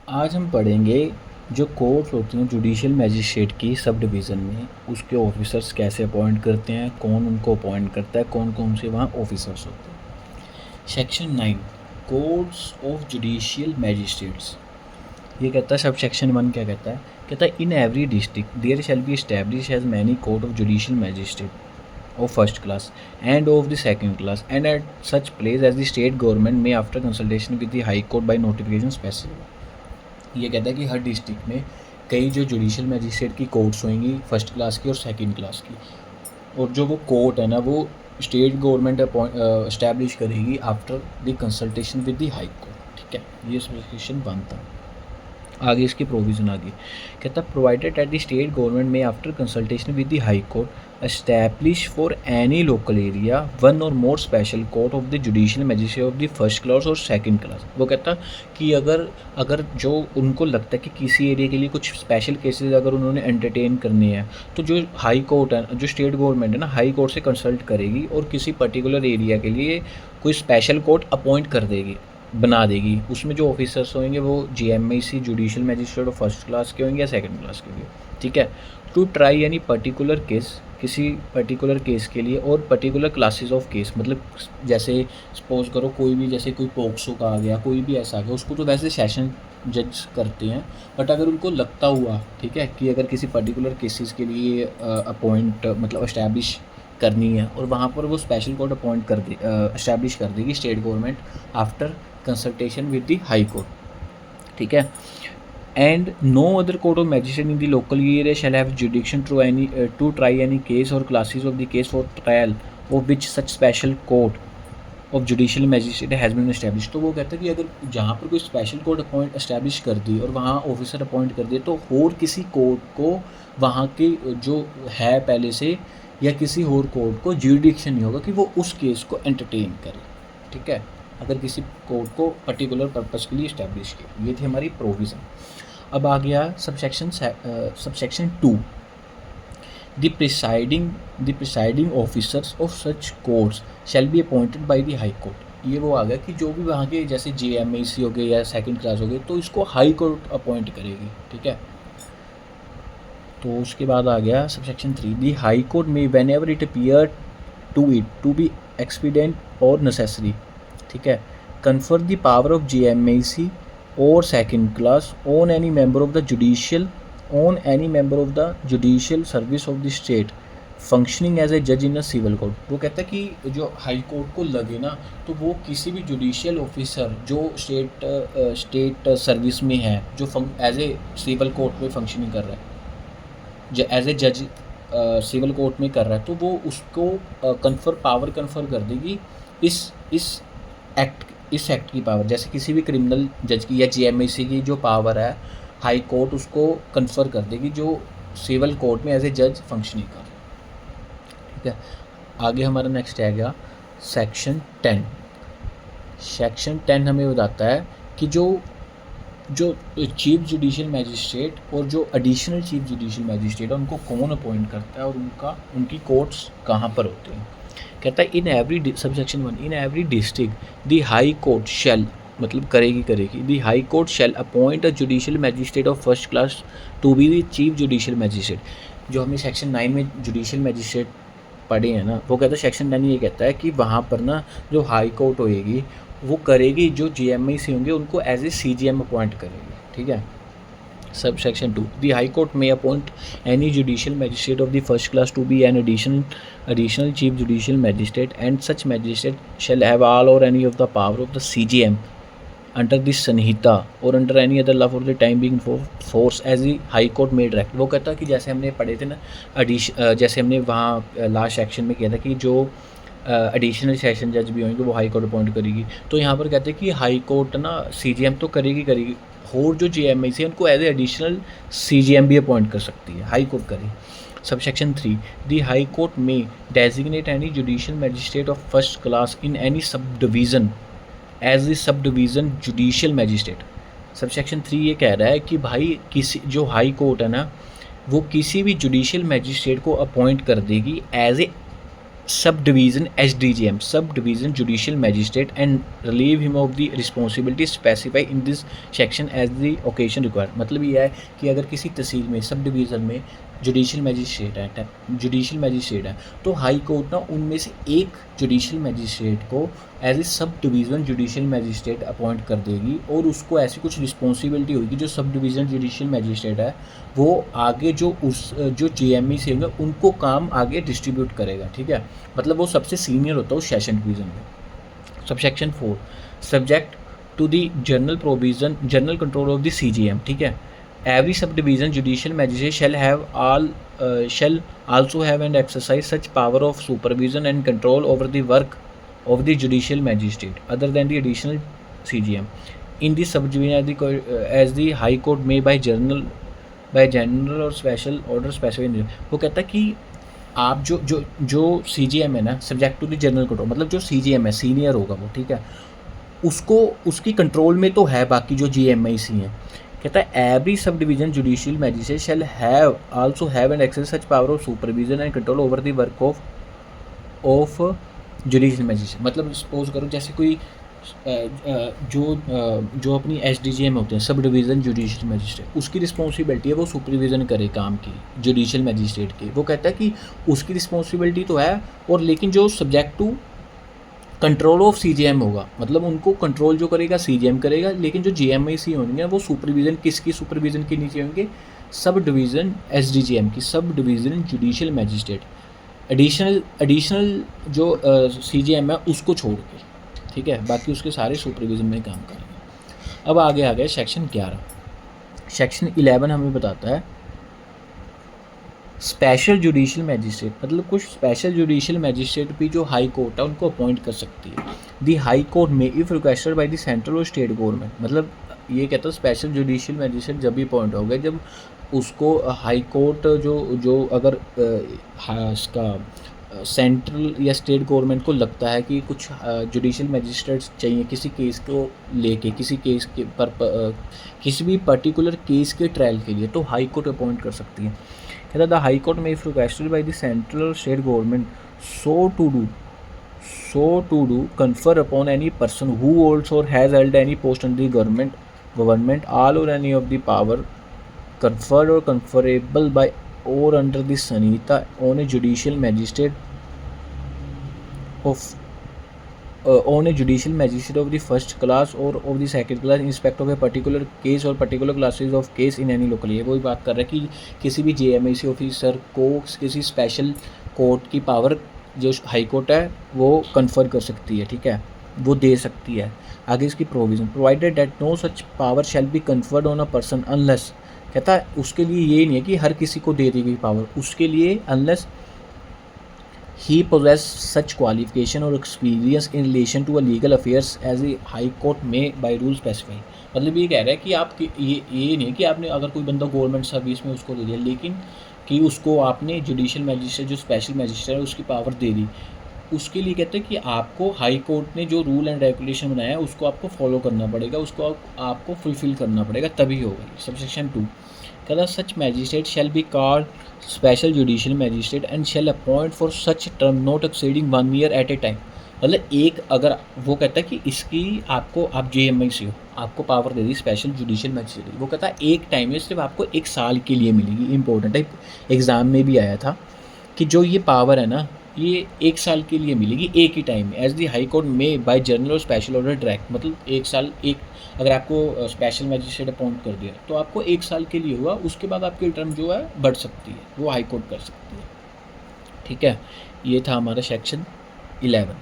आज हम पढ़ेंगे जो कोर्ट्स होती हैं जुडिशियल मजिस्ट्रेट की सब डिवीज़न में, उसके ऑफिसर्स कैसे अपॉइंट करते हैं, कौन उनको अपॉइंट करता है, कौन कौन से वहाँ ऑफिसर्स होते हैं। Section 9 courts of judicial magistrates. ये कहता है सब सेक्शन 1 क्या कहता है in every district there shall be establish as many court of judicial magistrate of first class and of the second class and at such place as the state government may after consultation with the high court by notification specify। ये कहता है कि हर district में कई जो judicial magistrate की courts होंगी first class की और सेकंड क्लास की, और जो वो कोर्ट है ना वो स्टेट गवर्नमेंट इस्टेब्लिश करेगी after the consultation with the high court. ठीक है, ये सेक्शन 1 था। आगे इसकी प्रोविज़न आ गई, कहता है provided at the state government may after consultation with the high court establish for any local area one or more special court of the judicial magistrate of the first class or second class. वो कहता कि अगर जो उनको लगता है कि किसी एरिया के लिए कुछ स्पेशल केसेस अगर उन्होंने एंटरटेन करने हैं तो जो हाई कोर्ट है, जो स्टेट गवर्नमेंट है ना, हाई कोर्ट से कंसल्ट करेगी और किसी पर्टिकुलर एरिया के लिए कोई स्पेशल कोर्ट अपॉइंट कर देगी, बना देगी। उसमें जो ऑफिसर्स होंगे वो JMIC judicial magistrate of first class के होंगे या सेकंड क्लास के होंगे। ठीक है, टू ट्राई यानी पर्टिकुलर केस, किसी पर्टिकुलर केस के लिए, और पर्टिकुलर क्लासेस ऑफ केस, मतलब जैसे सपोज करो कोई भी, जैसे कोई पोक्सो का आ गया, कोई भी ऐसा आ गया, उसको तो वैसे सेशन जज करते हैं, बट अगर उनको लगता हुआ, ठीक है, कि अगर किसी पर्टिकुलर केसेस के लिए अपॉइंट मतलब इस्टेब्लिश करनी है और वहाँ पर वो स्पेशल कोर्ट अपॉइंट कर दे, इस्टेब्लिश कर देगी state government after consultation with the high court. ठीक है, and no other court of magistrate in the local area shall have jurisdiction to try any case or classes of the case for trial of which such special court of judicial magistrate has been establish. तो वो कहता है कि अगर जहाँ पर कोई special court appoint establish कर दी और वहाँ ऑफिसर अपॉइंट कर दिए, तो और किसी कोर्ट को वहाँ के जो है पहले से या किसी और कोर्ट को जुडिक्शन नहीं होगा कि वो उस केस को एंटरटेन करे। ठीक है, अगर किसी कोर्ट को पर्टिकुलर पर्पस के लिए इस्टेब्लिश किया। ये थी हमारी प्रोविज़न। अब आ गया subsection 2 the presiding officers of such courts shall be appointed by the high court. ये वो आ गया कि जो भी वहाँ के जैसे जीएमआईसी हो गए या सेकंड क्लास हो गए, तो इसको हाई कोर्ट अपॉइंट करेगी। ठीक है, तो उसके बाद आ गया सबसेक्शन 3 द हाई कोर्ट में whenever it appear to be expedient और नेसेसरी। ठीक है, confer the power of GMIC और second class on any member of the judicial service of the state functioning as a जज in a civil court. वो कहता है कि जो हाई कोर्ट को लगे ना, तो वो किसी भी जुडिशियल ऑफिसर जो स्टेट सर्विस में है, जो एज ए सिविल कोर्ट में फंक्शनिंग कर रहा है, एज ए जज सिविल कोर्ट में कर रहा है, तो वो उसको पावर कन्फर कर देगी इस एक्ट की पावर। जैसे किसी भी क्रिमिनल जज की या जीएमआईसी की जो पावर है, हाई कोर्ट उसको कन्फर कर देगी जो सिविल कोर्ट में एज ए जज फंक्शनिंग कर। ठीक है, आगे हमारा नेक्स्ट आ गया सेक्शन 10। सेक्शन 10 हमें बताता है कि जो चीफ जुडिशियल मैजिस्ट्रेट और जो एडिशनल चीफ जुडिशियल मैजिस्ट्रेट है उनको कौन अपॉइंट करता है और उनकी कोर्ट्स कहाँ पर होते हैं। कहता है in every subsection 1 in every district the high court shall, मतलब करेगी the high court shall appoint a judicial magistrate of first class to be the chief judicial magistrate. जो हमने सेक्शन 9 में जुडिशियल मैजिस्ट्रेट पढ़े हैं ना, वो कहता है सेक्शन 10 ये कहता है कि वहाँ पर ना जो हाई कोर्ट होएगी वो करेगी जो जीएमआईसी होंगे उनको एज ए सीजीएम अपॉइंट करेगी। ठीक है, सब section 2 the high court may appoint any judicial magistrate of the first class to be an additional chief judicial magistrate and such magistrate shall have all or any of the power of the CJM under this संहिता or under any other law for the time being force as a high court made direct. वो कहता है कि जैसे हमने पढ़े थे ना जैसे हमने वहाँ लास्ट सेक्शन में किया था कि जो एडिशनल सेशन जज भी होंगे वो हाई कोर्ट अपॉइंट करेगी, तो यहाँ पर कहते हैं कि हाई कोर्ट ना सीजीएम तो करेगी और जो जीएमआईसी है उनको एज ए एडिशनल सीजीएम भी अपॉइंट कर सकती है, हाई कोर्ट करेगी। Sub section 3 the high court may designate any judicial magistrate of first class in any sub division as a sub division judicial magistrate. Sub section 3 ये कह रहा है कि भाई किसी जो हाई कोर्ट है ना, वो किसी भी जुडिशियल मैजिस्ट्रेट को अपॉइंट कर देगी as a sub division SDGM, sub division judicial magistrate, and relieve him of the responsibility specify in this section as the occasion require. मतलब ये है कि अगर किसी तहसील में सब डिवीज़न में जुडिशियल मैजिस्ट्रेट है तो हाई कोर्ट ना उनमें से एक जुडिशियल मैजिस्ट्रेट को as a sub division judicial magistrate appoint कर देगी, और उसको ऐसी कुछ रिस्पॉन्सिबिलिटी होगी जो सब डिवीज़न जुडिशियल मैजिस्ट्रेट है वो आगे जो GME से होंगे उनको काम आगे डिस्ट्रीब्यूट करेगा। ठीक है, मतलब वो सबसे सीनियर होता है उस सेशन डिवीज़न में। Subsection 4 subject to the general control of the CGM। ठीक है, every subdivision judicial magistrate shall also have and exercise such power of supervision and control over the work of the judicial magistrate other than the additional CGM in the subdivision as the high court may by general or special order specify। वो कहता है कि आप जो CGM है ना, subject to the general control, मतलब जो CGM है सीनियर होगा वो, ठीक है, उसको उसकी कंट्रोल में तो है बाकी जो GMIC हैं। कहता है every subdivision judicial magistrate shall also have and access such power of supervision and control over the work of judicial magistrate. मतलब सपोज करो जैसे कोई जो अपनी SDGM होते हैं, सब डिवीज़न जुडिशियल मैजिस्ट्रेट, उसकी रिस्पॉन्सिबिलिटी है वो सुपरविज़न करे काम की जुडिशियल मैजिस्ट्रेट की। वो कहता है कि उसकी रिस्पॉन्सिबिलिटी तो है, और लेकिन जो subject to control of CGM होगा, मतलब उनको कंट्रोल जो करेगा CGM करेगा, लेकिन जो GMIC होंगे वो सुपरविज़न किसकी सुपरविज़न के नीचे होंगे, सब डिवीज़न SDGM की, sub division judicial magistrate, additional जो CGM है उसको छोड़ के। ठीक है, बाकी उसके सारे सुपरविज़न में काम करेंगे। अब आगे आ गए सेक्शन 11। सेक्शन 11 हमें बताता है स्पेशल जुडिशियल मैजिस्ट्रेट, मतलब कुछ स्पेशल जुडिशियल मैजिस्ट्रेट भी जो हाई कोर्ट है उनको अपॉइंट कर सकती है। दी हाई कोर्ट में if requested by the central or state government, मतलब ये कहता है स्पेशल जुडिशियल मैजिस्ट्रेट जब भी अपॉइंट हो गए जब उसको हाई कोर्ट जो अगर इसका सेंट्रल या स्टेट गवर्नमेंट को लगता है कि कुछ जुडिशियल मैजिस्ट्रेट्स चाहिए किसी केस को लेके, किसी केस के किसी भी पर्टिकुलर केस के ट्रायल के लिए, तो हाई कोर्ट अपॉइंट कर सकती है। कहता the high court may if requested by the central or state government so to do confer upon any person who holds or has held any post under the government all or any of the power conferred or conferable by or under the sanita on a judicial magistrate of the first class or of the second class in respect of a particular case or particular classes of case in any local। ये वही बात कर रहा है कि किसी भी GMIC officer को किसी स्पेशल कोर्ट की पावर जो हाई कोर्ट है वो कन्फर कर सकती है। ठीक है, वो दे सकती है। आगे इसकी provision provided that no such power shall be conferred on a person unless, कहता है उसके लिए ये नहीं है कि हर किसी को दे दी गई पावर, उसके लिए unless he possess such qualification or experience in relation to a legal affairs as a high court may by rule specify। मतलब ये कह रहा है कि आप ये नहीं कि आपने अगर कोई बंदा गवर्नमेंट सर्विस में उसको दे दिया, लेकिन कि उसको आपने जुडिशियल मैजिस्ट्रेट जो स्पेशल मैजिस्ट्रेट है उसकी पावर दे दी, उसके लिए कहते हैं कि आपको हाई कोर्ट ने जो रूल एंड रेगुलेशन बनाया है उसको आपको फॉलो करना पड़ेगा, उसको आपको फुलफिल करना पड़ेगा, तभी होगा। सबसेक्शन 2 कहता such magistrate shall be called special judicial magistrate and shall appoint for such term not exceeding 1 year at a time. मतलब एक अगर वो कहता है कि इसकी आपको आप GMIC हो, आपको पावर दे दी स्पेशल जुडिशियल मैजिस्ट्रेट, वो कहता है एक टाइम में सिर्फ आपको 1 साल के लिए मिलेगी। इंपॉर्टेंट है, एग्ज़ाम में भी आया था कि जो ये पावर है ना ये 1 साल के लिए मिलेगी एक ही टाइम में। एज दी हाई कोर्ट में बाय जनरल और स्पेशल ऑर्डर डायरेक्ट, मतलब 1 साल अगर आपको स्पेशल मैजिस्ट्रेट अपॉइंट कर दिया तो आपको 1 साल के लिए हुआ, उसके बाद आपकी टर्म जो है बढ़ सकती है, वो हाई कोर्ट कर सकती है। ठीक है, ये था हमारा सेक्शन 11।